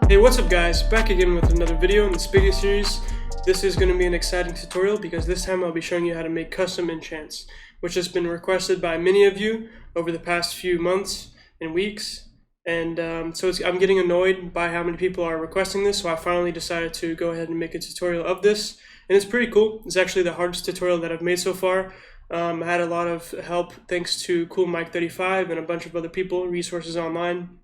Hey, what's up guys? Back again with another video in the Spigot series. This is going to be an exciting tutorial because this time I'll be showing you how to make custom enchants, which has been requested by many of you over the past few months and weeks. And I'm getting annoyed by how many people are requesting this, so I finally decided to go ahead and make a tutorial of this. And it's pretty cool. It's actually the hardest tutorial that I've made so far. I had a lot of help thanks to CoolMike35 and a bunch of other people, resources online.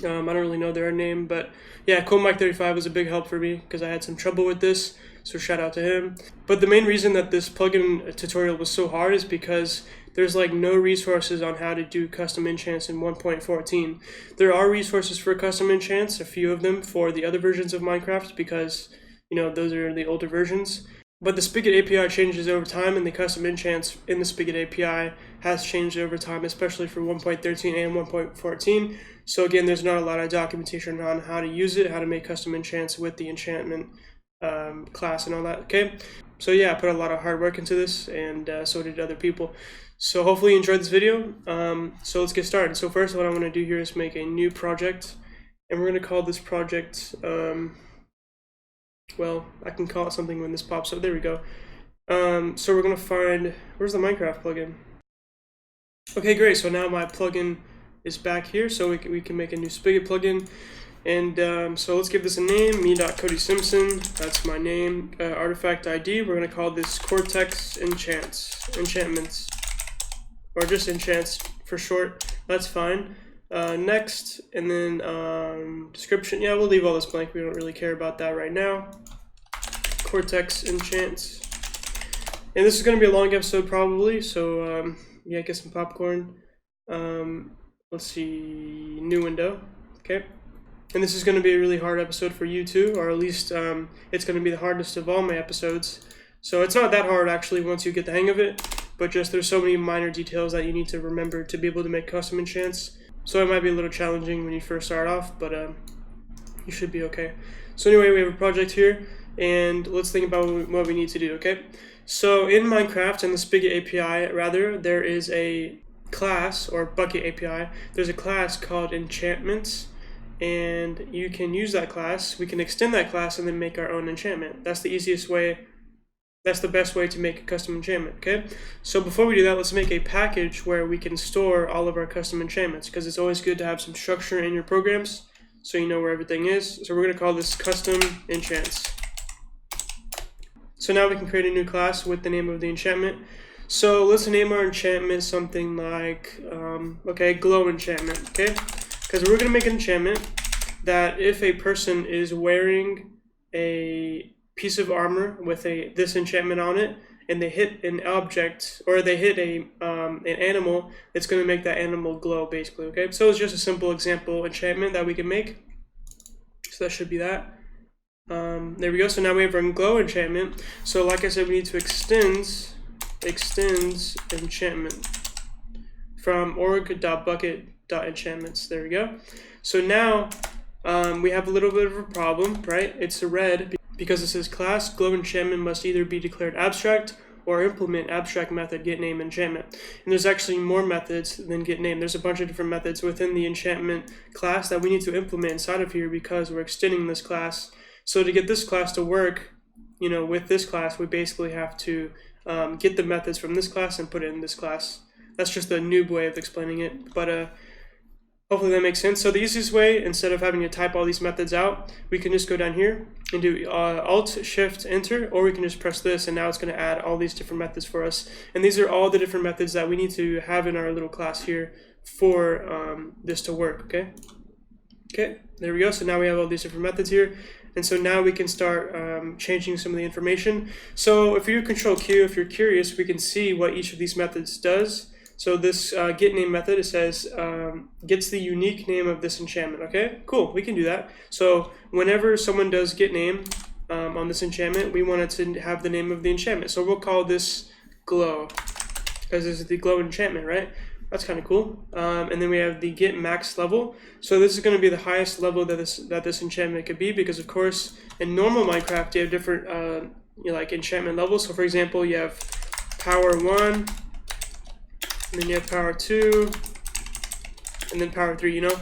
I don't really know their name, but yeah, CoolMike35 was a big help for me because I had some trouble with this, so shout out to him. But the main reason that this plugin tutorial was so hard is because there's like no resources on how to do custom enchants in 1.14. There are resources for custom enchants, a few of them for the other versions of Minecraft because, you know, those are the older versions. But the Spigot API changes over time, and the custom enchants in the Spigot API has changed over time, especially for 1.13 and 1.14. So again, there's not a lot of documentation on how to use it, how to make custom enchants with the enchantment class and all that, okay? So yeah, I put a lot of hard work into this, and so did other people. So hopefully you enjoyed this video. So let's get started. So first, what I want to do here is make a new project, and we're going to call this project... well, I can call it something when this pops up. There we go. So we're going to find... Where's the Minecraft plugin? Okay, great. So now my plugin is back here. So we can make a new Spigot plugin. And so let's give this a name. me.codysimpson. That's my name. Artifact ID. We're going to call this Cortex Enchantments. Or just Enchants for short. That's fine. Next, and then description. Yeah, we'll leave all this blank. We don't really care about that right now. Cortex Enchants. And this is going to be a long episode probably, so yeah, get some popcorn. Let's see, new window. Okay. And this is going to be a really hard episode for you too, or at least it's going to be the hardest of all my episodes. So it's not that hard actually once you get the hang of it, but just there's so many minor details that you need to remember to be able to make custom enchants. So it might be a little challenging when you first start off, but you should be okay. So anyway, we have a project here, and let's think about what we need to do, okay? So in Minecraft, in the Spigot API, rather, there is a class, or bucket API, there's a class called Enchantments, and you can use that class, we can extend that class and then make our own enchantment. That's the easiest way. That's the best way to make a custom enchantment, okay? So before we do that, let's make a package where we can store all of our custom enchantments, because it's always good to have some structure in your programs so you know where everything is. So we're going to call this custom enchants. So now we can create a new class with the name of the enchantment. So let's name our enchantment something like, okay, glow enchantment, okay? Because we're going to make an enchantment that if a person is wearing a piece of armor with this enchantment on it, and they hit an object, or they hit an animal, it's going to make that animal glow basically, okay? So it's just a simple example enchantment that we can make. So that should be that. There we go. So now we have our glow enchantment. So like I said, we need to extends enchantment from org.bucket.enchantments. There we go. So now we have a little bit of a problem, right? It's a red because it says class glow enchantment must either be declared abstract or implement abstract method get name enchantment. And there's actually more methods than get name. There's a bunch of different methods within the enchantment class that we need to implement inside of here because we're extending this class. So to get this class to work, you know, with this class, we basically have to get the methods from this class and put it in this class. That's just the noob way of explaining it, but hopefully that makes sense. So the easiest way, instead of having to type all these methods out, we can just go down here and do Alt-Shift-Enter, or we can just press this, and now it's going to add all these different methods for us. And these are all the different methods that we need to have in our little class here for this to work, okay? Okay, there we go. So now we have all these different methods here. And so now we can start changing some of the information. So if you do Control Q, if you're curious, we can see what each of these methods does. So this get name method, it says gets the unique name of this enchantment. Okay, cool, we can do that. So whenever someone does get name on this enchantment, we want it to have the name of the enchantment. So we'll call this glow, because this is the glow enchantment, right? That's kind of cool. And then we have the get max level. So this is going to be the highest level that this enchantment could be, because of course in normal Minecraft you have different you know, like enchantment levels. So for example, you have power 1. And then you have power 2, and then power 3, you know.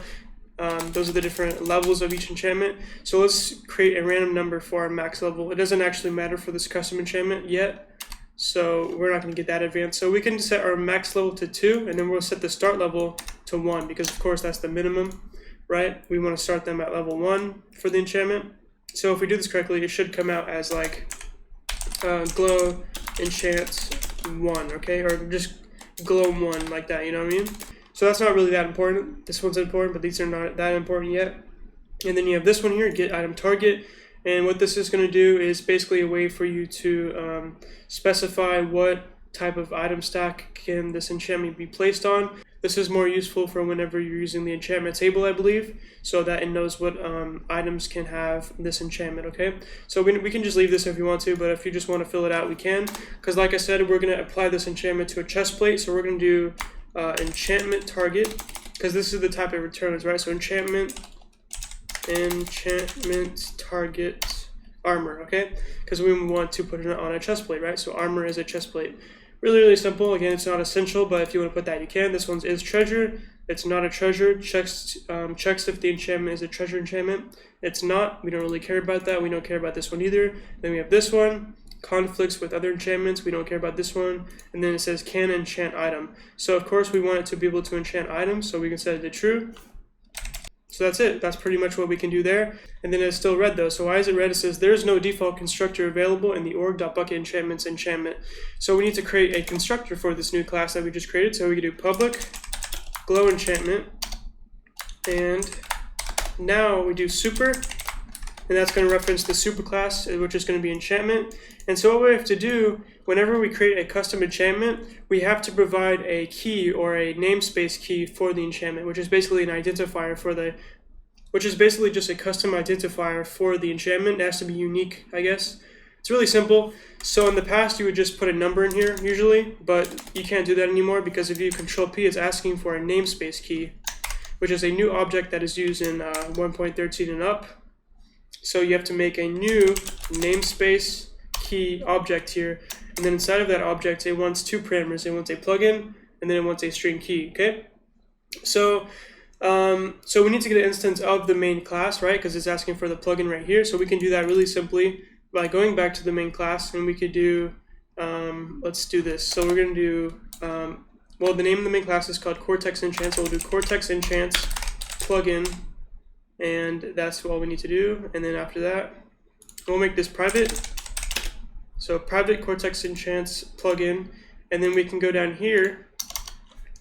Those are the different levels of each enchantment. So let's create a random number for our max level. It doesn't actually matter for this custom enchantment yet, so we're not going to get that advanced. So we can set our max level to 2, and then we'll set the start level to 1, because of course that's the minimum, right? We want to start them at level 1 for the enchantment. So if we do this correctly, it should come out as like glow enchants 1, okay? Or just glow 1 like that, you know what I mean? So that's not really that important. This one's important, but these are not that important yet. And then you have this one here, get item target. And what this is going to do is basically a way for you to specify what type of item stack can this enchantment be placed on. This is more useful for whenever you're using the enchantment table, I believe, so that it knows what items can have this enchantment, okay? So we can just leave this if you want to, but if you just want to fill it out, we can. Because like I said, we're going to apply this enchantment to a chest plate, so we're going to do enchantment target, because this is the type it returns, right? So enchantment target armor, okay? Because we want to put it on a chest plate, right? So armor is a chest plate. Really, really simple. Again, it's not essential, but if you want to put that, you can. This one is treasure. It's not a treasure. Checks if the enchantment is a treasure enchantment. It's not. We don't really care about that. We don't care about this one either. Then we have this one. Conflicts with other enchantments. We don't care about this one. And then it says can enchant item. So of course we want it to be able to enchant items, so we can set it to true. So that's it. That's pretty much what we can do there. And then it's still red though. So why is it red? It says there is no default constructor available in the org.bucket enchantments enchantment. So we need to create a constructor for this new class that we just created. So we can do public glow enchantment, and now we do super, and that's going to reference the super class, which is going to be enchantment. And so what we have to do whenever we create a custom enchantment, we have to provide a key or a namespace key for the enchantment, which is basically an identifier for the, which is basically just a custom identifier for the enchantment. It has to be unique, I guess. It's really simple. So in the past, you would just put a number in here usually, but you can't do that anymore, because if you Control P, it's asking for a namespace key, which is a new object that is used in 1.13 and up. So you have to make a new namespace key object here, and then inside of that object, it wants two parameters. It wants a plugin, and then it wants a string key. Okay, so we need to get an instance of the main class, right? Because it's asking for the plugin right here. So we can do that really simply by going back to the main class, and we could do, let's do this. So we're going to do, well, the name of the main class is called Cortex Enchants. So we'll do Cortex Enchants plugin, and that's all we need to do. And then after that, we'll make this private. So private Cortex Enchants plugin, and then we can go down here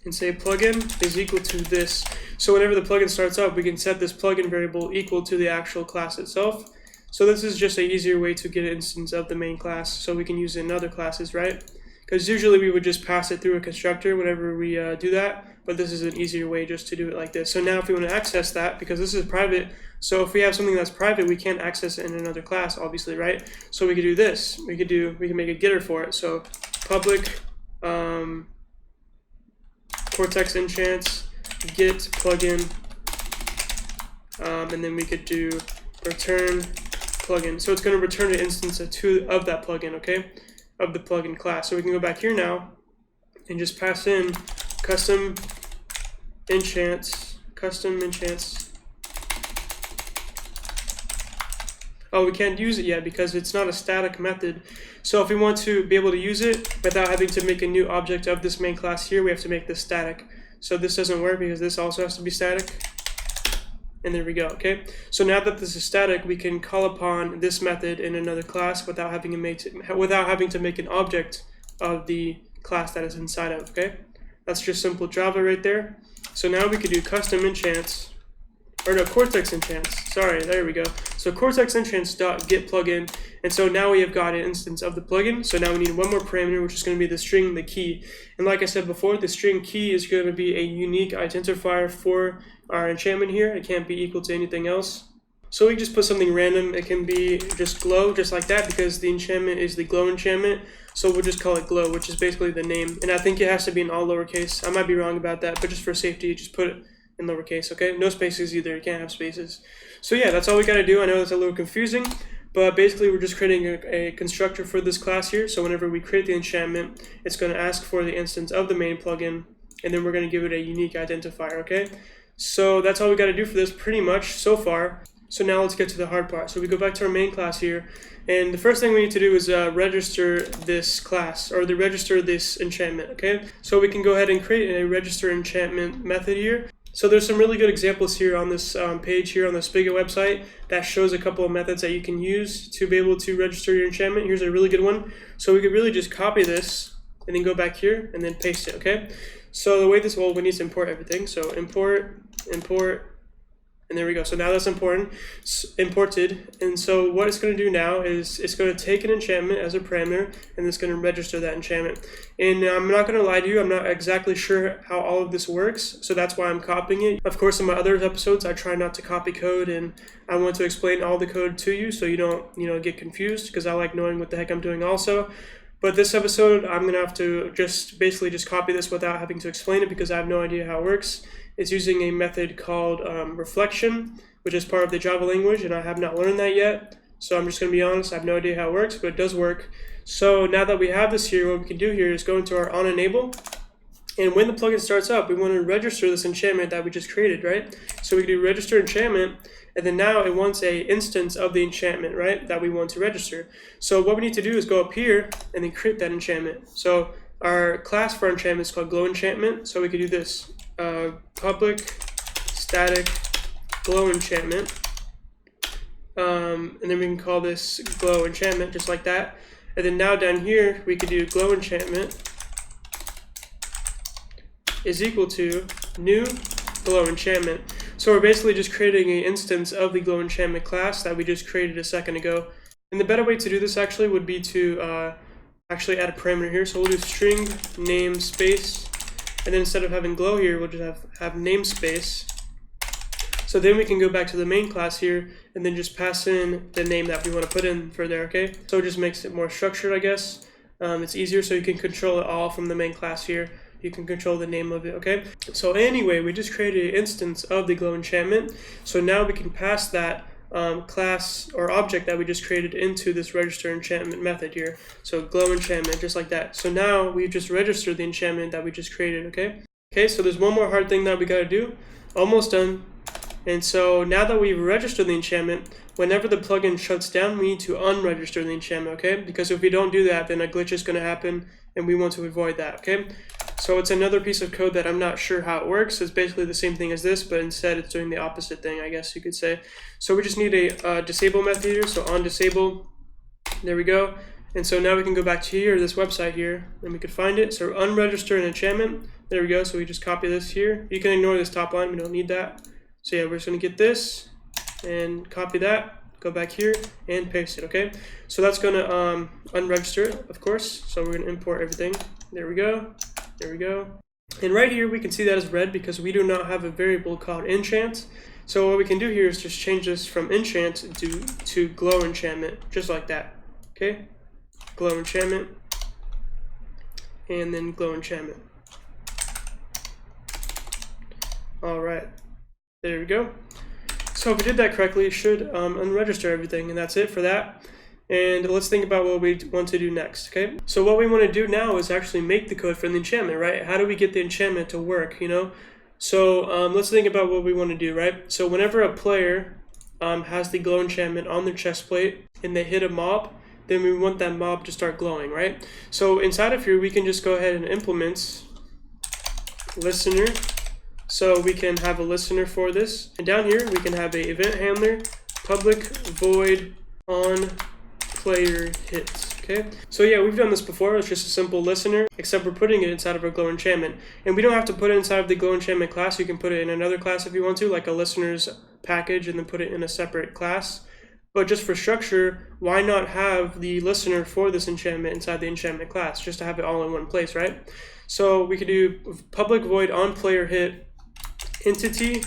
and say plugin is equal to this. So whenever the plugin starts up, we can set this plugin variable equal to the actual class itself. So this is just an easier way to get an instance of the main class, so we can use it in other classes, right? Because usually we would just pass it through a constructor whenever we do that, but this is an easier way just to do it like this. So now if we want to access that, because this is private, so if we have something that's private, we can't access it in another class, obviously, right? So we could do this. We can make a getter for it. So public Cortex Enchants get plugin, and then we could do return plugin. So it's going to return an instance of that plugin, okay? Of the plugin class. So we can go back here now and just pass in custom enchants. Oh, we can't use it yet because it's not a static method. So if we want to be able to use it without having to make a new object of this main class here, we have to make this static. So this doesn't work because this also has to be static. And there we go, okay? So now that this is static, we can call upon this method in another class without having to make an object of the class that is inside of, okay? That's just simple Java right there. So now we could do custom enchants, or no, Cortex Enchants, sorry, there we go. So Cortex Enchants.get plugin, and so now we have got an instance of the plugin. So now we need one more parameter, which is going to be the string, the key. And like I said before, the string key is going to be a unique identifier for our enchantment here. It can't be equal to anything else. So we just put something random. It can be just glow, just like that, because the enchantment is the glow enchantment. So we'll just call it glow, which is basically the name. And I think it has to be in all lowercase. I might be wrong about that, but just for safety, just put it in lowercase, okay? No spaces either. You can't have spaces. So yeah, that's all we got to do. I know that's a little confusing, but basically we're just creating a constructor for this class here. So whenever we create the enchantment, it's going to ask for the instance of the main plugin, and then we're going to give it a unique identifier, okay? So that's all we got to do for this pretty much so far. So now let's get to the hard part. So we go back to our main class here, and the first thing we need to do is register this class, or register this enchantment, okay? So we can go ahead and create a register enchantment method here. So there's some really good examples here on this page here on the Spigot website that shows a couple of methods that you can use to be able to register your enchantment. Here's a really good one. So we could really just copy this and then go back here and then paste it, okay? So the way this, well, we need to import everything. So import, and there we go. So now that's imported. And so what it's going to do now is it's going to take an enchantment as a parameter, and it's going to register that enchantment. And I'm not going to lie to you, I'm not exactly sure how all of this works, so that's why I'm copying it. Of course, in my other episodes, I try not to copy code, and I want to explain all the code to you so you don't, get confused, because I like knowing what the heck I'm doing also. But this episode, I'm going to have to basically just copy this without having to explain it, because I have no idea how it works. It's using a method called reflection, which is part of the Java language, and I have not learned that yet. So I'm just going to be honest, I have no idea how it works, but it does work. So now that we have this here, what we can do here is go into our onEnable, and when the plugin starts up, we want to register this enchantment that we just created, right? So we can do register enchantment, and then now it wants a instance of the enchantment, right, that we want to register. So what we need to do is go up here and then create that enchantment. So our class for enchantment is called glow enchantment. So we could do this, public static glow enchantment, and then we can call this glow enchantment just like that. And then now down here we could do glow enchantment is equal to new glow enchantment. So we're basically just creating an instance of the glow enchantment class that we just created a second ago. And the better way to do this actually would be to actually add a parameter here. So we'll do string namespace, and then instead of having glow here, we'll just have namespace. So then we can go back to the main class here and then just pass in the name that we want to put in for there, okay? So it just makes it more structured, I guess. It's easier, so you can control it all from the main class here. You can control the name of it, okay? So anyway, we just created an instance of the glow enchantment. So now we can pass that class or object that we just created into this register enchantment method here. So glow enchantment, just like that. So now we've just registered the enchantment that we just created, okay? Okay, so there's one more hard thing that we gotta do. Almost done. And so now that we've registered the enchantment, whenever the plugin shuts down, we need to unregister the enchantment, okay? Because if we don't do that, then a glitch is gonna happen, and we want to avoid that, okay? So it's another piece of code that I'm not sure how it works. It's basically the same thing as this, but instead it's doing the opposite thing, I guess you could say. So we just need a disable method here, so on disable, there we go. And so now we can go back to here, this website here, and we could find it. So unregister an enchantment, there we go. So we just copy this here. You can ignore this top line, we don't need that. So yeah, we're just gonna get this and copy that, go back here and paste it, okay? So that's gonna unregister it, of course. So we're gonna import everything. There we go. There we go. And right here we can see that as red because we do not have a variable called enchant. So what we can do here is just change this from enchant to glow enchantment, just like that. Okay? Glow enchantment, and then glow enchantment. Alright, there we go. So if we did that correctly, it should unregister everything, and that's it for that. And let's think about what we want to do next, okay? So what we want to do now is actually make the code for the enchantment, right? How do we get the enchantment to work, you know? So let's think about what we want to do, right? So whenever a player has the glow enchantment on their chest plate and they hit a mob, then we want that mob to start glowing, right? So inside of here, we can just go ahead and implement listener. So we can have a listener for this. And down here, we can have a event handler, public void on player hits, okay? So yeah, we've done this before. It's just a simple listener, except we're putting it inside of a glow enchantment. And we don't have to put it inside of the glow enchantment class. You can put it in another class if you want to, like a listener's package, and then put it in a separate class. But just for structure, why not have the listener for this enchantment inside the enchantment class, just to have it all in one place, right? So we could do public void on player hit entity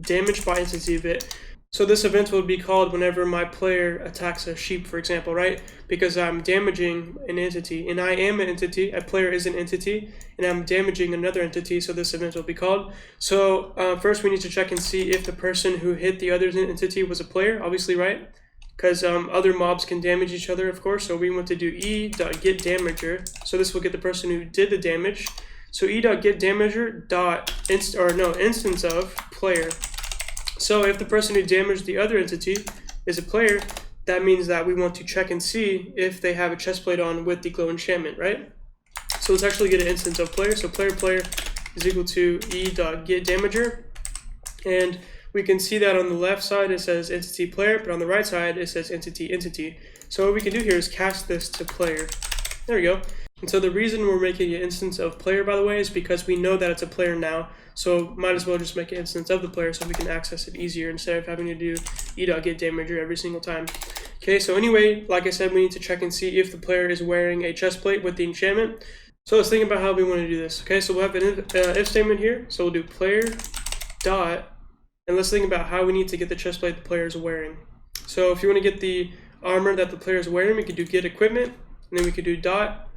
damage by entity event. So this event will be called whenever my player attacks a sheep, for example, right? Because I'm damaging an entity, and I am an entity, a player is an entity, and I'm damaging another entity, so this event will be called. So first we need to check and see if the person who hit the other entity was a player, obviously, right? Because other mobs can damage each other, of course, so we want to do e.getDamager. So this will get the person who did the damage. So e.getDamager dot instance of player. So if the person who damaged the other entity is a player, that means that we want to check and see if they have a chestplate on with the glow enchantment, right? So let's actually get an instance of player. So player is equal to e.getDamager, and we can see that on the left side it says entity player, but on the right side it says entity. So what we can do here is cast this to player. There we go. And so the reason we're making an instance of player, by the way, is because we know that it's a player now. So might as well just make an instance of the player so we can access it easier instead of having to do e.getDamager every single time. Okay, so anyway, like I said, we need to check and see if the player is wearing a chestplate with the enchantment. So let's think about how we want to do this. Okay, so we'll have an if statement here. So we'll do player dot, and let's think about how we need to get the chestplate the player is wearing. So if you want to get the armor that the player is wearing, we could do get equipment, and then we could do dot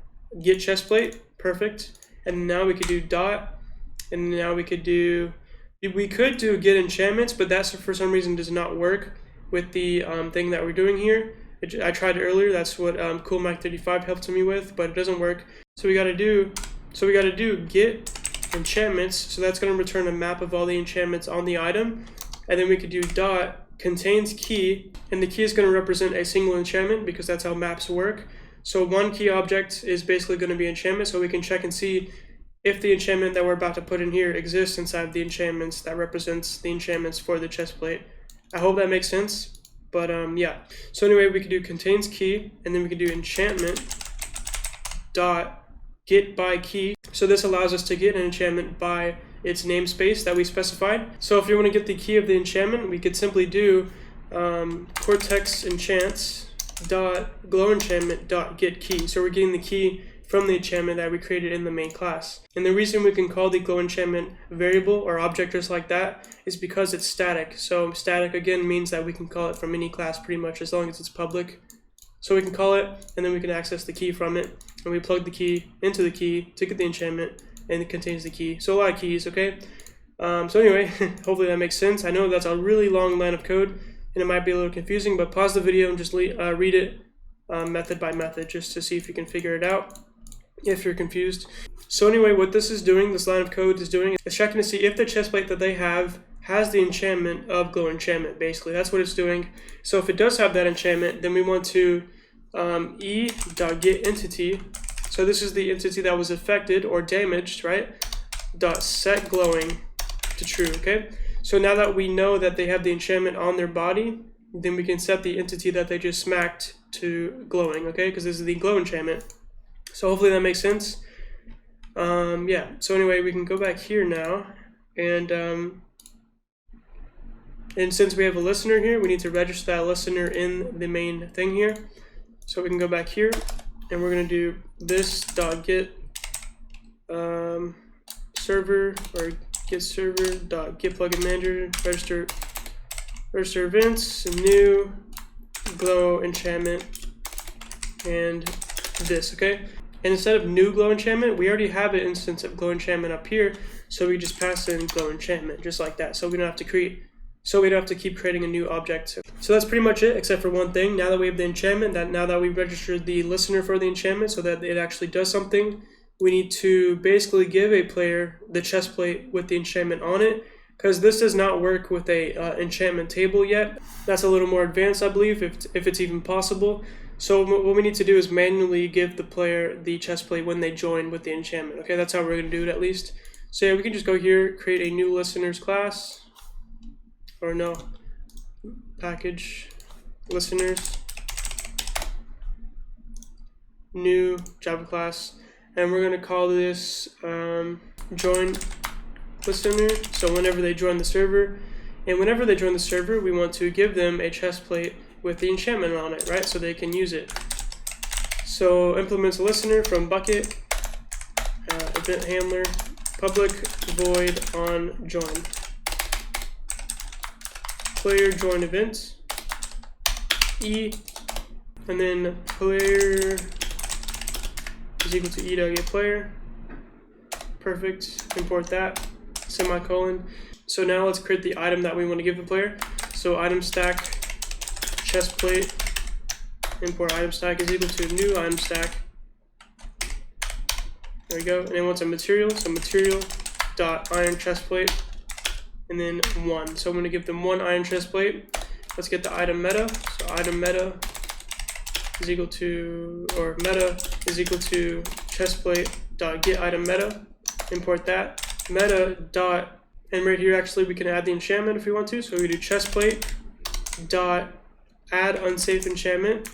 get chestplate, perfect. And now we could do dot, and now we could do get enchantments, but that for some reason does not work with the thing that we're doing here. I tried it earlier. That's what CoolMac35 helped me with, but it doesn't work. So we got to do get enchantments. So that's going to return a map of all the enchantments on the item, and then we could do dot contains key, and the key is going to represent a single enchantment because that's how maps work. So one key object is basically going to be enchantment, so we can check and see if the enchantment that we're about to put in here exists inside the enchantments that represents the enchantments for the chestplate. I hope that makes sense, but yeah. So anyway, we could do contains key, and then we could do enchantment dot get by key. So this allows us to get an enchantment by its namespace that we specified. So if you want to get the key of the enchantment, we could simply do cortex enchants dot glow enchantment dot get key. So we're getting the key from the enchantment that we created in the main class. And the reason we can call the glow enchantment variable or object just like that is because it's static. So static again means that we can call it from any class pretty much as long as it's public. So we can call it, and then we can access the key from it, and we plug the key into the key to get the enchantment, and it contains the key. So a lot of keys, okay? So anyway, hopefully that makes sense. I know that's a really long line of code, and it might be a little confusing, but pause the video and just read it method by method just to see if you can figure it out if you're confused. So anyway, what this is doing, this line of code is doing, is checking to see if the chestplate that they have has the enchantment of glow enchantment, basically. That's what it's doing. So if it does have that enchantment, then we want to e.getEntity. So this is the entity that was affected or damaged, right? Dot set glowing to true, okay? So now that we know that they have the enchantment on their body, then we can set the entity that they just smacked to glowing, okay? Because this is the glow enchantment. So hopefully that makes sense. Yeah, so anyway, we can go back here now, and since we have a listener here, we need to register that listener in the main thing here. So we can go back here, and we're going to do this.get server, or get server.get plugin manager, register events, new glow enchantment, and this, okay? And instead of new glow enchantment, we already have an instance of glow enchantment up here, so we just pass in glow enchantment just like that. So we don't have to keep creating a new object. So that's pretty much it, except for one thing. Now that we have the enchantment, now that we've registered the listener for the enchantment so that it actually does something, we need to basically give a player the chestplate with the enchantment on it, because this does not work with a enchantment table yet. That's a little more advanced, I believe, if it's even possible. So what we need to do is manually give the player the chestplate when they join with the enchantment. Okay, that's how we're going to do it at least. So yeah, we can just go here, create a new listeners class, or no, package listeners, new Java class, and we're going to call this join listener. So whenever they join the server, and whenever they join the server, we want to give them a chestplate with the enchantment on it, right? So they can use it. So implements a listener from bucket, event handler, public void on join. Player join event, e, and then player is equal to e.getPlayer. Perfect, import that, semicolon. So now let's create the item that we want to give the player. So item stack chestplate, import item stack is equal to new item stack, There we go. And then what's a material? So material dot iron chestplate, and then 1. So I'm going to give them 1 iron chestplate. Let's get the item meta. So item meta is equal to, or meta is equal to chestplate dot get item meta. Import that. Meta dot, and right here actually we can add the enchantment if we want to. So we do chestplate dot add unsafe enchantment,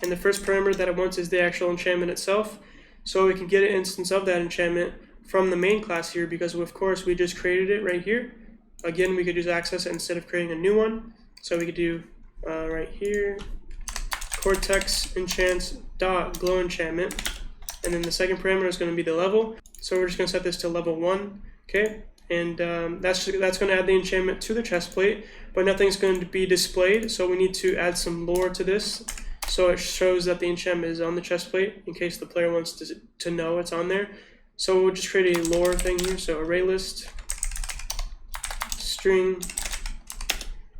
and the first parameter that it wants is the actual enchantment itself. So we can get an instance of that enchantment from the main class here, because of course we just created it right here. Again, we could just access it instead of creating a new one. So we could do right here, cortex enchants dot glow enchantment, and then the second parameter is going to be the level. So we're just going to set this to level 1, okay? And that's going to add the enchantment to the chestplate, but nothing's going to be displayed. So we need to add some lore to this, so it shows that the enchantment is on the chestplate in case the player wants to know it's on there. So we'll just create a lore thing here. So array list string.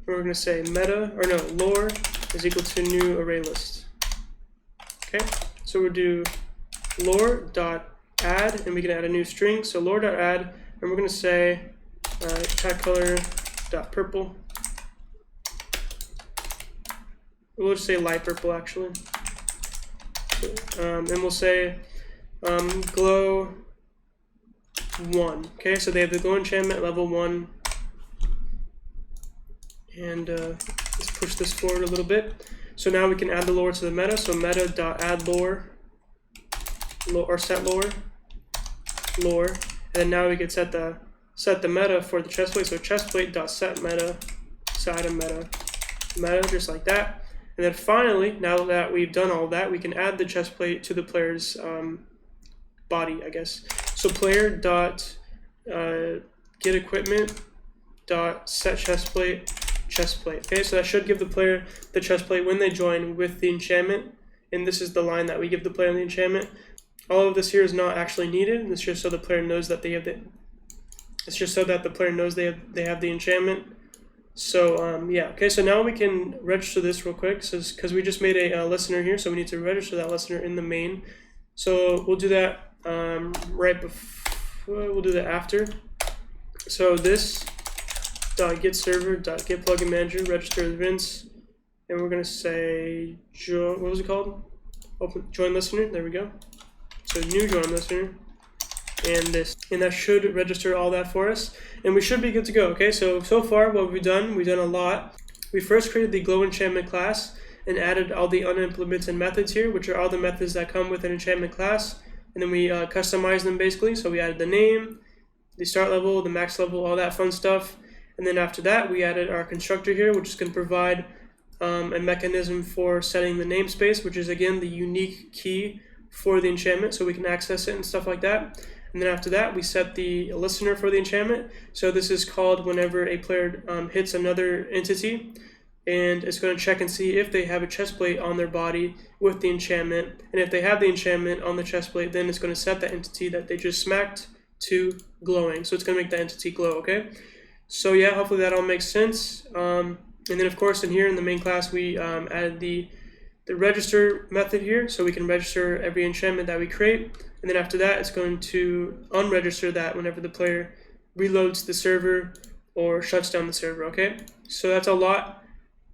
We're going to say meta, or no, lore is equal to new array list. Okay, so we'll do lore dot add, and we can add a new string. So lore dot add, and we're going to say tag color dot purple. We'll just say light purple actually. And we'll say glow 1. Okay, so they have the glow enchantment level 1. And let's push this forward a little bit. So now we can add the lore to the meta. So meta dot add lore, or set lore, and then now we can set the meta for the chestplate. So chestplate dot set meta, set item meta, just like that. And then finally, now that we've done all that, we can add the chestplate to the player's body, I guess. So player dot get equipment dot set chestplate. Okay, so that should give the player the chestplate when they join with the enchantment, and this is the line that we give the player on the enchantment. All of this here is not actually needed. It's just so the player knows that they have the. It's just so that the player knows they have the enchantment. So yeah, okay. So now we can register this real quick, because we just made a listener here, so we need to register that listener in the main. So we'll do that right before. We'll do that after. So this. Get server get plugin manager register events, and we're gonna say what was it called? Open join listener. There we go. So new join listener, and that should register all that for us, and we should be good to go. Okay, so far what we've done a lot. We first created the glow enchantment class and added all the unimplemented methods here, which are all the methods that come with an enchantment class, and then we customized them basically. So we added the name, the start level, the max level, all that fun stuff. And then after that, we added our constructor here, which is going to provide a mechanism for setting the namespace, which is again the unique key for the enchantment, so we can access it and stuff like that. And then after that, we set the listener for the enchantment. So this is called whenever a player hits another entity, and it's going to check and see if they have a chestplate on their body with the enchantment. And if they have the enchantment on the chestplate, then it's going to set the entity that they just smacked to glowing. So it's going to make the entity glow, okay? So yeah, hopefully that all makes sense. And then of course in here in the main class we added the register method here, so we can register every enchantment that we create. And then after that, it's going to unregister that whenever the player reloads the server or shuts down the server. Okay, so that's a lot,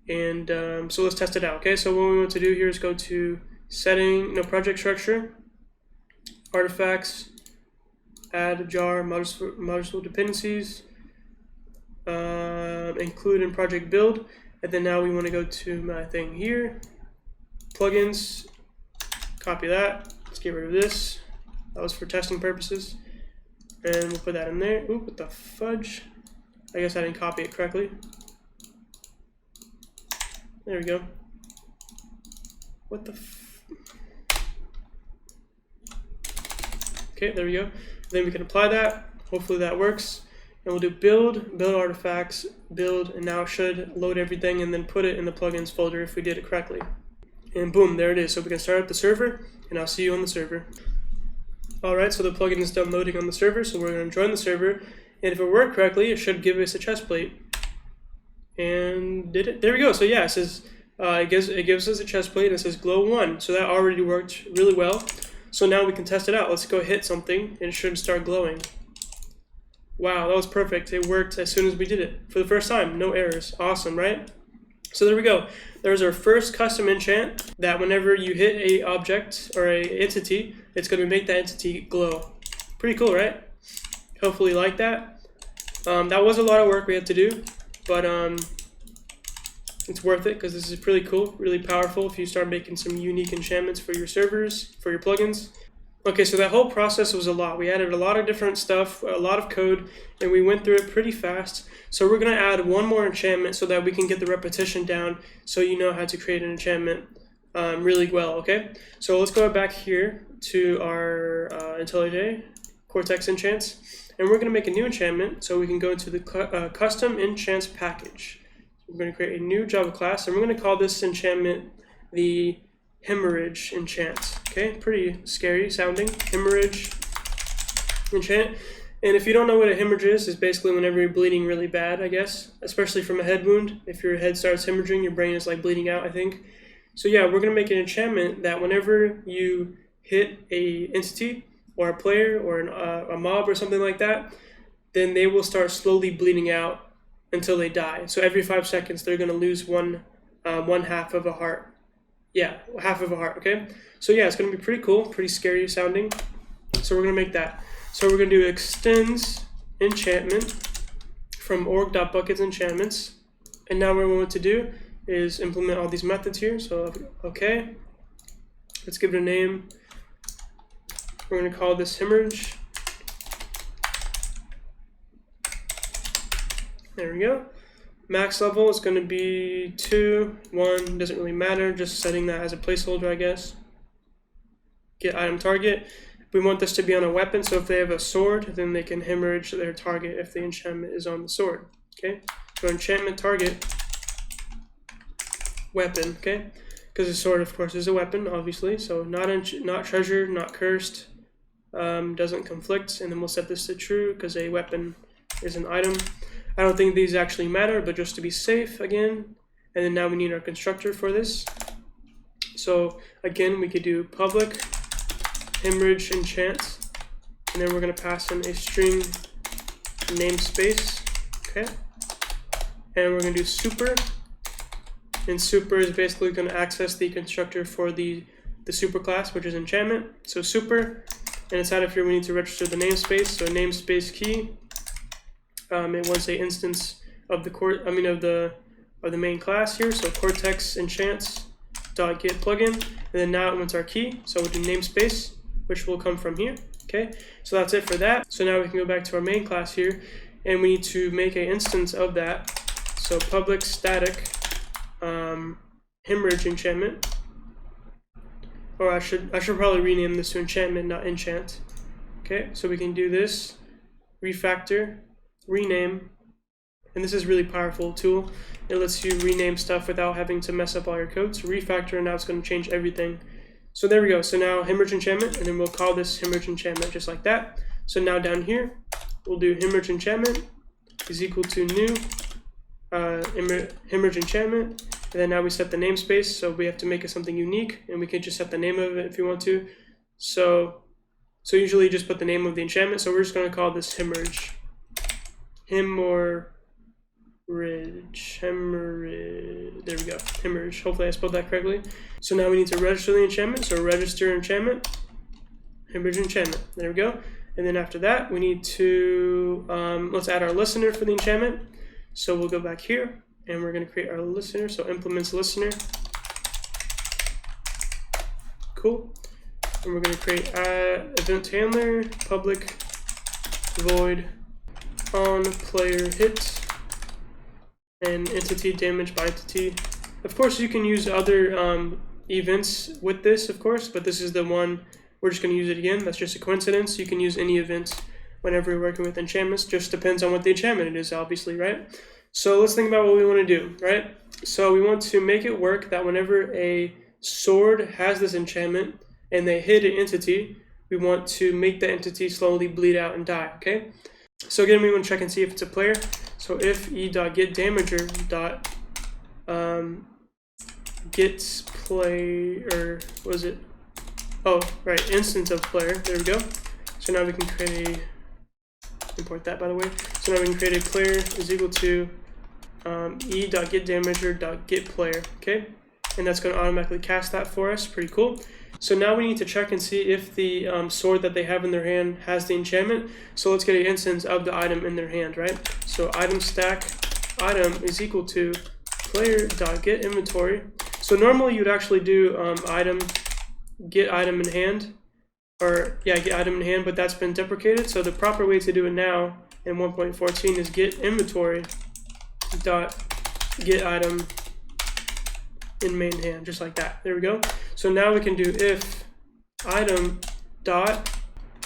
and so let's test it out. Okay, so what we want to do here is go to setting, project structure, artifacts, add a jar, module dependencies. Include in project build, and then now we want to go to my thing here, plugins, copy that, let's get rid of this, that was for testing purposes, and we'll put that in there. Oop, what the fudge, I guess I didn't copy it correctly. There we go. What the okay, there we go. Then we can apply that, hopefully that works. And we'll do build artifacts, build, and now it should load everything and then put it in the plugins folder if we did it correctly. And boom, there it is. So we can start up the server, and I'll see you on the server. Alright, so the plugin is done loading on the server, so we're going to join the server, and if it worked correctly, it should give us a chest plate. And did it? There we go. So yeah, it says it gives us a chest plate, and it says glow 1. So that already worked really well. So now we can test it out. Let's go hit something and it should start glowing. Wow, that was perfect. It worked as soon as we did it. For the first time, no errors. Awesome, right? So there we go. There's our first custom enchant that whenever you hit a object or a entity, it's going to make that entity glow. Pretty cool, right? Hopefully you like that. That was a lot of work we had to do, but it's worth it because this is pretty cool, really powerful if you start making some unique enchantments for your servers, for your plugins. Okay, so that whole process was a lot. We added a lot of different stuff, a lot of code, and we went through it pretty fast. So we're going to add one more enchantment so that we can get the repetition down so you know how to create an enchantment really well, okay? So let's go back here to our IntelliJ Cortex Enchants, and we're going to make a new enchantment so we can go into the custom enchants package. We're going to create a new Java class, and we're going to call this enchantment the hemorrhage enchant. Okay, pretty scary sounding. Hemorrhage enchant. And if you don't know what a hemorrhage is basically whenever you're bleeding really bad, I guess, especially from a head wound. If your head starts hemorrhaging, your brain is like bleeding out, I think. So yeah, we're going to make an enchantment that whenever you hit a entity or a player or a mob or something like that, then they will start slowly bleeding out until they die. So every 5 seconds, they're going to lose one half of a heart. Yeah, half of a heart, okay? So yeah, it's going to be pretty cool, pretty scary sounding. So we're going to make that. So we're going to do extends enchantment from org.buckets enchantments. And now what we want to do is implement all these methods here. So, okay. Let's give it a name. We're going to call this hemorrhage. There we go. Max level is going to be 2, 1, doesn't really matter, just setting that as a placeholder, I guess. Get item target. We want this to be on a weapon, so if they have a sword, then they can hemorrhage their target if the enchantment is on the sword. Okay, so enchantment target weapon. Okay, because the sword, of course, is a weapon, obviously. So not treasure, not cursed, doesn't conflict, and then we'll set this to true because a weapon is an item. I don't think these actually matter, but just to be safe again. And then now we need our constructor for this. So again, we could do public hemorrhage enchant, and then we're going to pass in a string namespace. Okay, and we're going to do super, and super is basically going to access the constructor for the super class, which is enchantment. So super, and inside of here we need to register the namespace. So namespace key. It wants a instance of the main class here. So cortex enchants dot get plugin, and then now it wants our key. So we'll do namespace, which will come from here. Okay, so that's it for that. So now we can go back to our main class here, and we need to make an instance of that. So public static hemorrhage enchantment, or I should probably rename this to enchantment, not enchant. Okay, so we can do this refactor rename, and this is a really powerful tool. It lets you rename stuff without having to mess up all your code. So refactor, and now it's going to change everything. So there we go. So now hemorrhage enchantment, and then we'll call this hemorrhage enchantment just like that. So now down here we'll do hemorrhage enchantment is equal to new hemorrhage enchantment, and then now we set the namespace. So we have to make it something unique, and we can just set the name of it if you want to. So usually you just put the name of the enchantment. So we're just going to call this hemorrhage. Hemorrhage. There we go. Hemorrhage. Hopefully I spelled that correctly. So now we need to register the enchantment. So register enchantment. Hemorrhage enchantment. There we go. And then after that, we need to let's add our listener for the enchantment. So we'll go back here, and we're going to create our listener. So implements listener. Cool. And we're going to create event handler public void on player hit and entity damage by entity. Of course, you can use other events with this, of course, but this is the one we're just going to use it again. That's just a coincidence. You can use any event whenever you're working with enchantments. Just depends on what the enchantment it is, obviously, right? So let's think about what we want to do, right? So we want to make it work that whenever a sword has this enchantment and they hit an entity, we want to make the entity slowly bleed out and die, okay? So again, we want to check and see if it's a player. So if e.getDamager gets player, what is it? oh, right, instance of player. There we go. So now we can create import that, by the way. So now we can create a player is equal to e.getDamager.getPlayer, okay? And that's going to automatically cast that for us. Pretty cool. So now we need to check and see if the sword that they have in their hand has the enchantment. So let's get an instance of the item in their hand, right? So item stack item is equal to player.getInventory. So normally you'd actually do item get item in hand, or yeah, get item in hand, but that's been deprecated. So the proper way to do it now in 1.14 is get inventory dot get item in main hand, just like that. There we go. So now we can do if item dot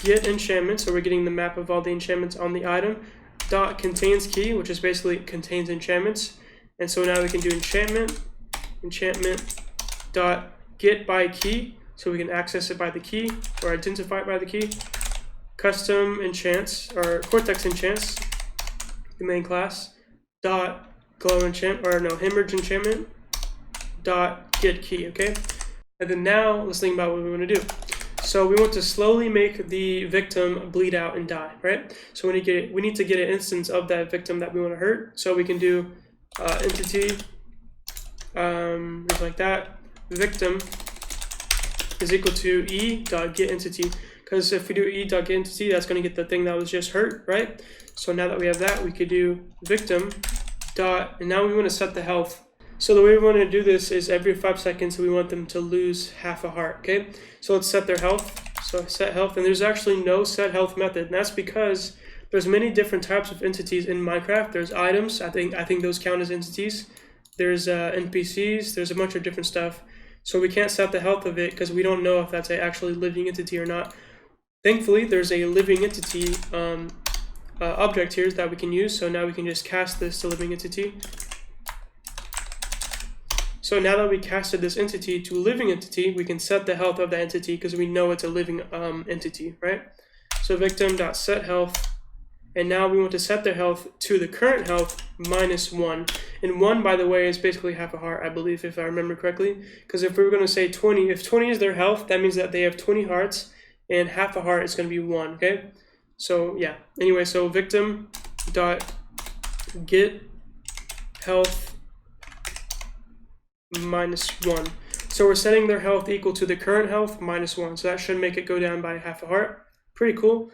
get enchantment, so we're getting the map of all the enchantments on the item, dot contains key, which is basically contains enchantments. And so now we can do enchantment dot get by key, so we can access it by the key or identify it by the key. Custom enchants or cortex enchants, the main class, dot glow enchant or no hemorrhage enchantment dot get key, okay? And then now let's think about what we want to do. So we want to slowly make the victim bleed out and die, right? So we need to get an instance of that victim that we want to hurt. So we can do entity just like that, victim is equal to e.getEntity, because if we do e.getEntity, that's going to get the thing that was just hurt, right? So now that we have that, we could do victim dot, and now we want to set the health. So the way we want to do this is every 5 seconds we want them to lose half a heart, okay? So let's set their health. So set health, and there's actually no set health method, and that's because there's many different types of entities in Minecraft. There's items, I think those count as entities. There's NPCs, there's a bunch of different stuff. So we can't set the health of it because we don't know if that's an actually living entity or not. Thankfully, there's a living entity object here that we can use. So now we can just cast this to living entity. So now that we casted this entity to living entity, we can set the health of the entity because we know it's a living entity, right? So victim.setHealth, and now we want to set their health to the current health -1. And 1, by the way, is basically half a heart, I believe, if I remember correctly. Because if we were going to say 20, if 20 is their health, that means that they have 20 hearts, and half a heart is going to be 1, okay? So yeah, anyway, so victim.get health -1. So we're setting their health equal to the current health -1. So that should make it go down by half a heart. Pretty cool.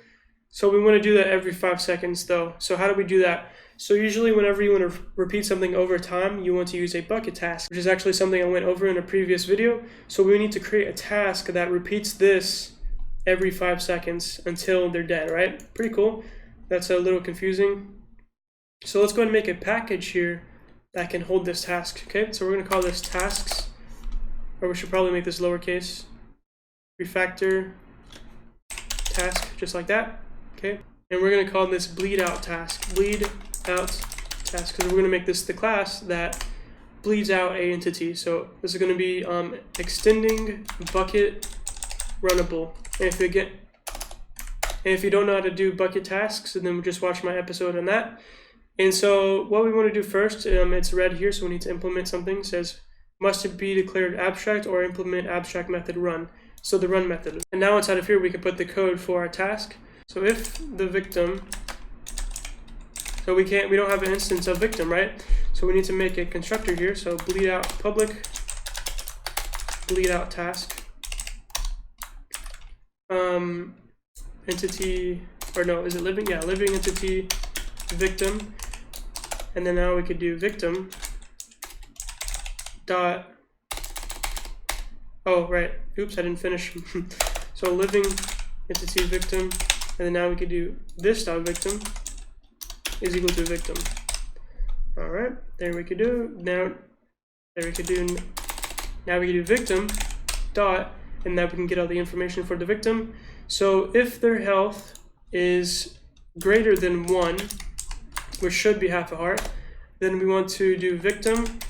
So we want to do that every 5 seconds though. So how do we do that? So usually whenever you want to repeat something over time, you want to use a bucket task, which is actually something I went over in a previous video. So we need to create a task that repeats this every 5 seconds until they're dead, right? Pretty cool. That's a little confusing. So let's go ahead and make a package here that can hold this task, okay? So we're going to call this tasks, or we should probably make this lowercase. Refactor task, just like that, okay? And we're going to call this bleed out task, because we're going to make this the class that bleeds out a entity. So this is going to be extending bucket runnable. And if you don't know how to do bucket tasks, then just watch my episode on that. And so what we want to do first, it's red here, so we need to implement something. It says must it be declared abstract or implement abstract method run. So the run method. And now inside of here we can put the code for our task. So if the victim, so we don't have an instance of victim, right? So we need to make a constructor here. So bleed out public bleed out task. Entity, or no, is it living? Yeah, living entity victim. And then now we could do victim dot, oh right, oops, I didn't finish. So living entity victim, and then now we could do this dot victim is equal to victim. All right, there we could do now. There we could do now we can do victim dot, and now we can get all the information for the victim. So if their health is greater than 1, which should be half a heart, then we want to do victim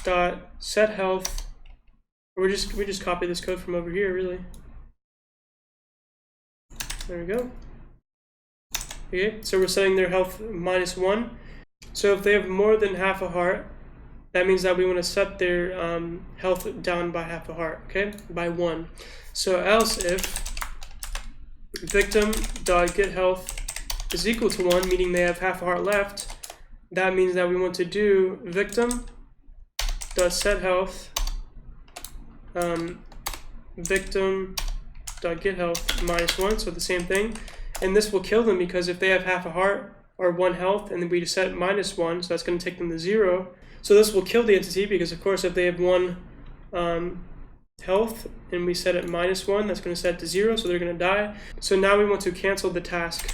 dot set health, or we just copy this code from over here, really. There we go. Okay, so we're setting their health -1. So if they have more than half a heart, that means that we want to set their health down by half a heart, okay, by 1. So else if victim.getHealth is equal to 1, meaning they have half a heart left, that means that we want to do victim.setHealth victim.getHealth minus 1, so the same thing, and this will kill them because if they have half a heart or 1 health and then we just set minus 1, so that's going to take them to 0. So this will kill the entity because of course if they have 1 health and we set it minus 1, that's going to set it to 0, so they're going to die. So now we want to cancel the task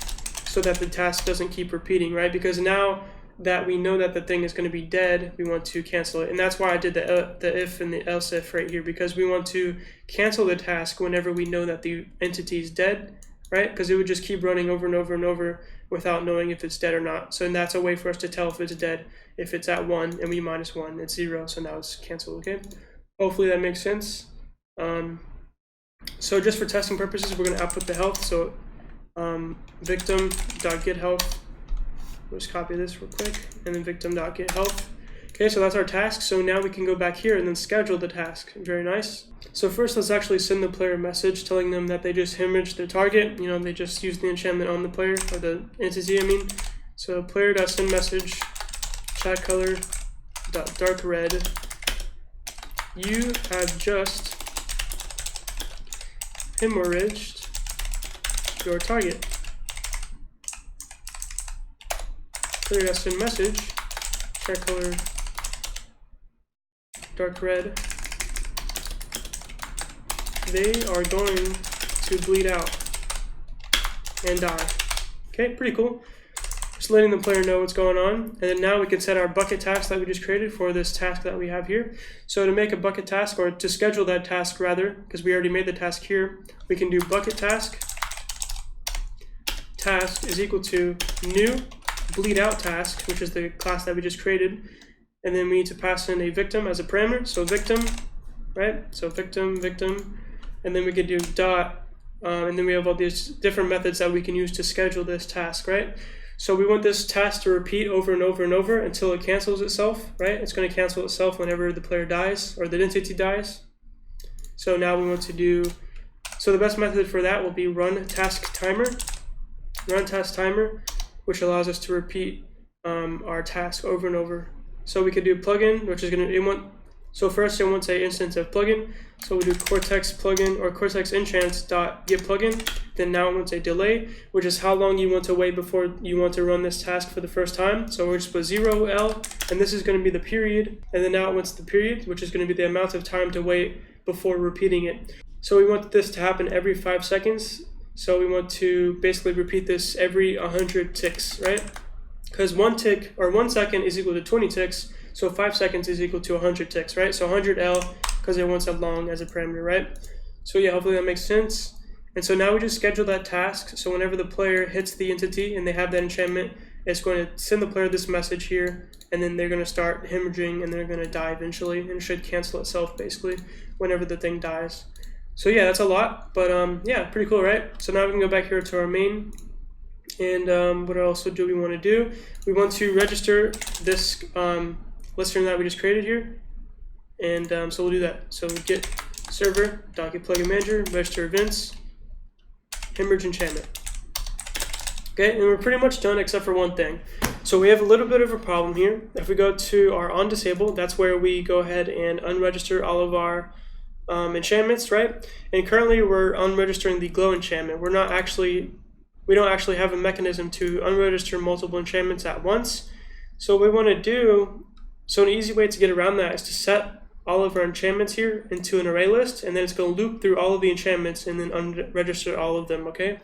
so that the task doesn't keep repeating, right? Because now that we know that the thing is going to be dead, we want to cancel it. And that's why I did the if and the else if right here, because we want to cancel the task whenever we know that the entity is dead, right? Because it would just keep running over and over and over without knowing if it's dead or not. So that's a way for us to tell if it's dead. If it's at 1 and we minus 1, it's 0, so now it's canceled, okay? Hopefully that makes sense. So just for testing purposes, we're going to output the health. So victim.getHealth, we'll just copy this real quick, and then victim.getHealth. Okay, so that's our task. So now we can go back here and then schedule the task. Very nice. So first, let's actually send the player a message telling them that they just hemorrhaged their target. You know, they just used the enchantment on the player, or the entity, I mean. So player.send message, chat color dark red. You have just hemorrhaged your target. Player.send message, chat color dark red. They are going to bleed out and die. Okay, pretty cool. Just letting the player know what's going on. And then now we can set our bucket task that we just created for this task that we have here. So to make a bucket task, or to schedule that task rather, because we already made the task here, we can do bucket task. Task is equal to new bleed out task, which is the class that we just created. And then we need to pass in a victim as a parameter. So victim, right? So victim. And then we could do dot, and then we have all these different methods that we can use to schedule this task, right? So we want this task to repeat over and over and over until it cancels itself, right? It's going to cancel itself whenever the player dies or the entity dies. So now we want to do, so the best method for that will be run task timer, which allows us to repeat our task over and over. So we could do plugin, which is going to, so first it wants a instance of plugin. So we do cortex plugin or cortex enchants dot get plugin. Then now it wants a delay, which is how long you want to wait before you want to run this task for the first time. So we'll just put 0L, and this is going to be the period. And then now it wants the period, which is going to be the amount of time to wait before repeating it. So we want this to happen every 5 seconds. So we want to basically repeat this every 100 ticks, right? Because 1 tick or 1 second is equal to 20 ticks. So 5 seconds is equal to 100 ticks, right? So 100L, because it wants a long as a parameter, right? So yeah, hopefully that makes sense. And so now we just schedule that task. So whenever the player hits the entity and they have that enchantment, it's going to send the player this message here, and then they're going to start hemorrhaging and they're going to die eventually, and it should cancel itself basically whenever the thing dies. So yeah, that's a lot, but yeah, pretty cool, right? So now we can go back here to our main. And what else do we want to do? We want to register this list string that we just created here, and so we'll do that. So get server .get plugin manager register events hemorrhage enchantment. Okay, and we're pretty much done except for one thing. So we have a little bit of a problem here. If we go to our on disable, that's where we go ahead and unregister all of our enchantments, right? And currently we're unregistering the glow enchantment. We don't actually have a mechanism to unregister multiple enchantments at once. So what we want to do, so an easy way to get around that is to set all of our enchantments here into an array list, and then it's going to loop through all of the enchantments and then unregister all of them, okay?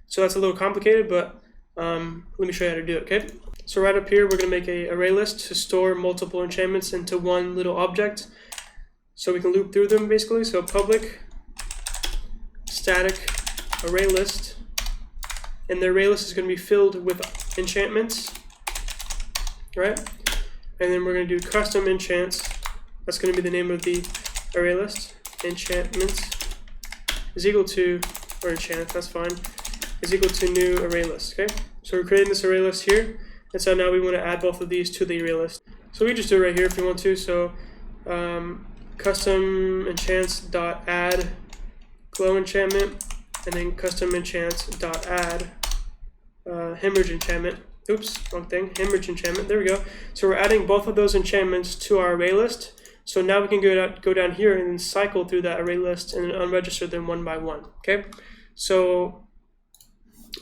So that's a little complicated, but let me show you how to do it, okay? So right up here, we're going to make an array list to store multiple enchantments into one little object, so we can loop through them basically. So public static array list, and the array list is going to be filled with enchantments, right? And then we're going to do custom enchants. That's going to be the name of the array list. Enchantments is equal to, or enchant, that's fine, is equal to new array list, okay? So we're creating this array list here, and so now we want to add both of these to the array list. So we just do it right here if you want to. So custom enchants.add glow enchantment, and then custom enchants.add hemorrhage enchantment. Oops, wrong thing. Hemorrhage enchantment. There we go. So we're adding both of those enchantments to our array list. So now we can go down here and then cycle through that array list and unregister them one by one. Okay. So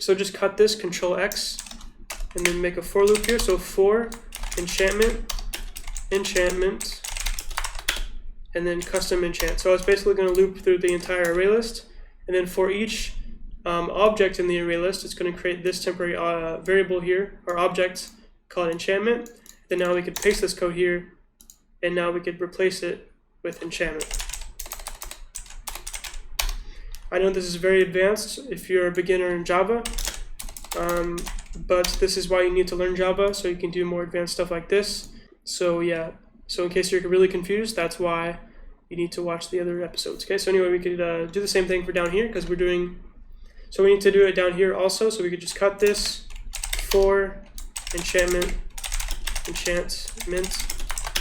just cut this, Control X, and then make a for loop here. So for enchantment, and then custom enchant. So it's basically going to loop through the entire array list, and then for each object in the array list, it's going to create this temporary variable here, or object called enchantment. Then now we could paste this code here, and now we could replace it with enchantment. I know this is very advanced if you're a beginner in Java, but this is why you need to learn Java, so you can do more advanced stuff like this. So yeah, so in case you're really confused, that's why you need to watch the other episodes. Okay, so anyway, we could do the same thing for down here, because we're doing, so we need to do it down here also. So we could just cut this for enchantment,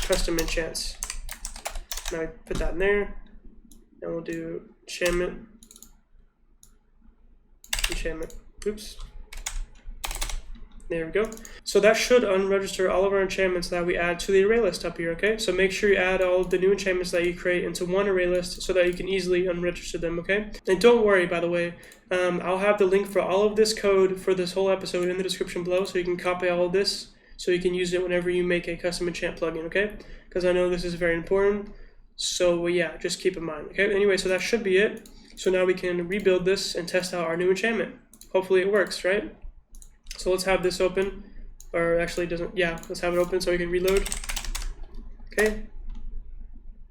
custom enchants. Now I put that in there, and we'll do enchantment. Oops. There we go. So that should unregister all of our enchantments that we add to the array list up here, okay? So make sure you add all the new enchantments that you create into one array list so that you can easily unregister them, okay? And don't worry, by the way, I'll have the link for all of this code for this whole episode in the description below, so you can copy all of this so you can use it whenever you make a custom enchant plugin, okay? Because I know this is very important. So yeah, just keep in mind, okay? Anyway, so that should be it. So now we can rebuild this and test out our new enchantment. Hopefully it works, right? So let's have this open, or actually it doesn't, yeah, let's have it open so we can reload. Okay,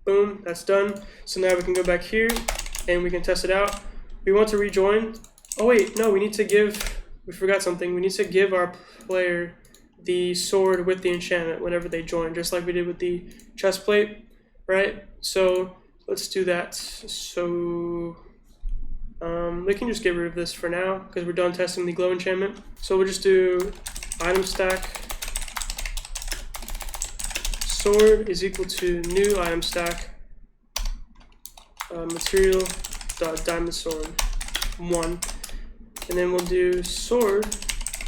boom, that's done. So now we can go back here and we can test it out. We want to rejoin. Oh wait, no, we forgot something. We need to give our player the sword with the enchantment whenever they join, just like we did with the chest plate, right? So let's do that. So we can just get rid of this for now because we're done testing the glow enchantment. So we'll just do item stack sword is equal to new item stack material dot diamond sword 1, and then we'll do sword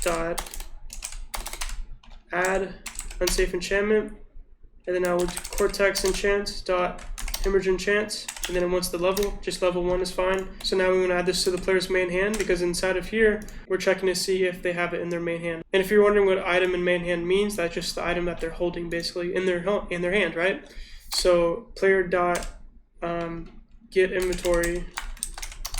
dot add unsafe enchantment, and then I will do cortex enchant dot hemorrhage enchant, and then once the level, just level 1 is fine. So now we want to add this to the player's main hand, because inside of here we're checking to see if they have it in their main hand. And if you're wondering what item in main hand means, that's just the item that they're holding basically in their hand, right? So player dot get inventory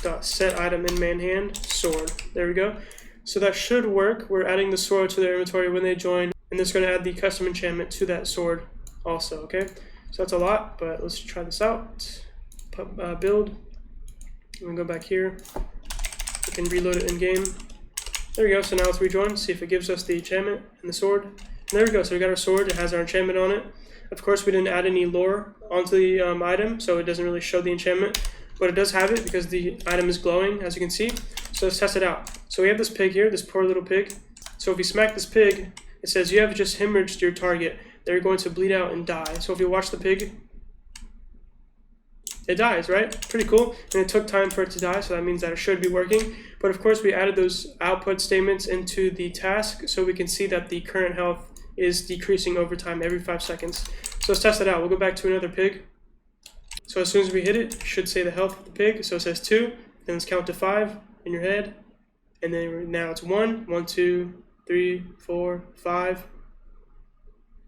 dot set item in main hand sword. There we go. So that should work. We're adding the sword to their inventory when they join, and it's going to add the custom enchantment to that sword also. Okay. So that's a lot, but let's try this out. Build. I'm gonna go back here. We can reload it in game. There we go. So now let's rejoin, see if it gives us the enchantment and the sword. And there we go. So we got our sword. It has our enchantment on it. Of course, we didn't add any lore onto the item, so it doesn't really show the enchantment, but it does have it because the item is glowing, as you can see. So let's test it out. So we have this pig here, this poor little pig. So if we smack this pig, it says you have just hemorrhaged your target. They're going to bleed out and die. So if you watch the pig, it dies, right? Pretty cool. And it took time for it to die, so that means that it should be working. But of course, we added those output statements into the task so we can see that the current health is decreasing over time every 5 seconds. So let's test it out. We'll go back to another pig. So as soon as we hit it, it should say the health of the pig. So it says 2, then let's count to 5 in your head. And then now it's 1, 1, 2, 3, 4, 5.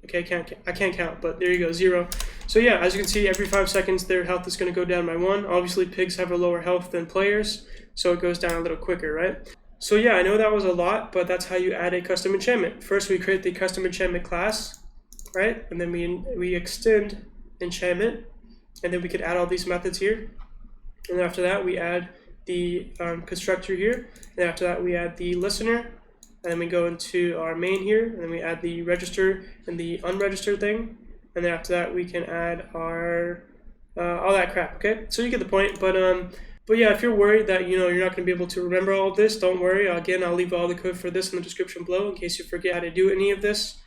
Okay, I can't count, but there you go, 0. So yeah, as you can see, every 5 seconds their health is going to go down by 1. Obviously, pigs have a lower health than players, so it goes down a little quicker, right? So yeah, I know that was a lot, but that's how you add a custom enchantment. First, we create the custom enchantment class, right? And then we extend enchantment, and then we could add all these methods here. And then after that, we add the constructor here. And after that, we add the listener. And then we go into our main here, and then we add the register and the unregistered thing. And then after that, we can add our all that crap. Okay, so you get the point. But yeah, if you're worried that you're not going to be able to remember all of this, don't worry. Again, I'll leave all the code for this in the description below in case you forget how to do any of this.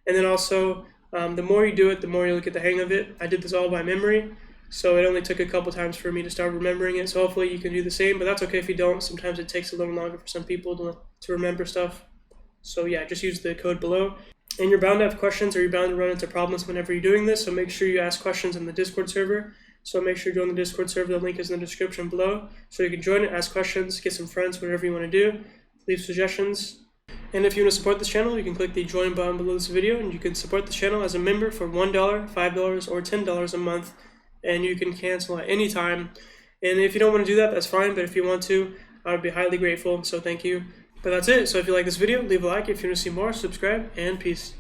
And then also The more you do it, the more you'll get the hang of it. I did this all by memory, so it only took a couple times for me to start remembering it. So hopefully you can do the same, but that's okay if you don't. Sometimes it takes a little longer for some people to remember stuff. So yeah, just use the code below. And you're bound to have questions, or you're bound to run into problems whenever you're doing this, so make sure you ask questions in the Discord server. So make sure you join the Discord server, the link is in the description below. So you can join it, ask questions, get some friends, whatever you want to do, leave suggestions. And if you want to support this channel, you can click the join button below this video, and you can support the channel as a member for $1, $5, or $10 a month, and you can cancel at any time. And if you don't want to do that, that's fine, but if you want to, I would be highly grateful, so thank you. But that's it. So if you like this video, leave a like. If you want to see more, subscribe, and peace.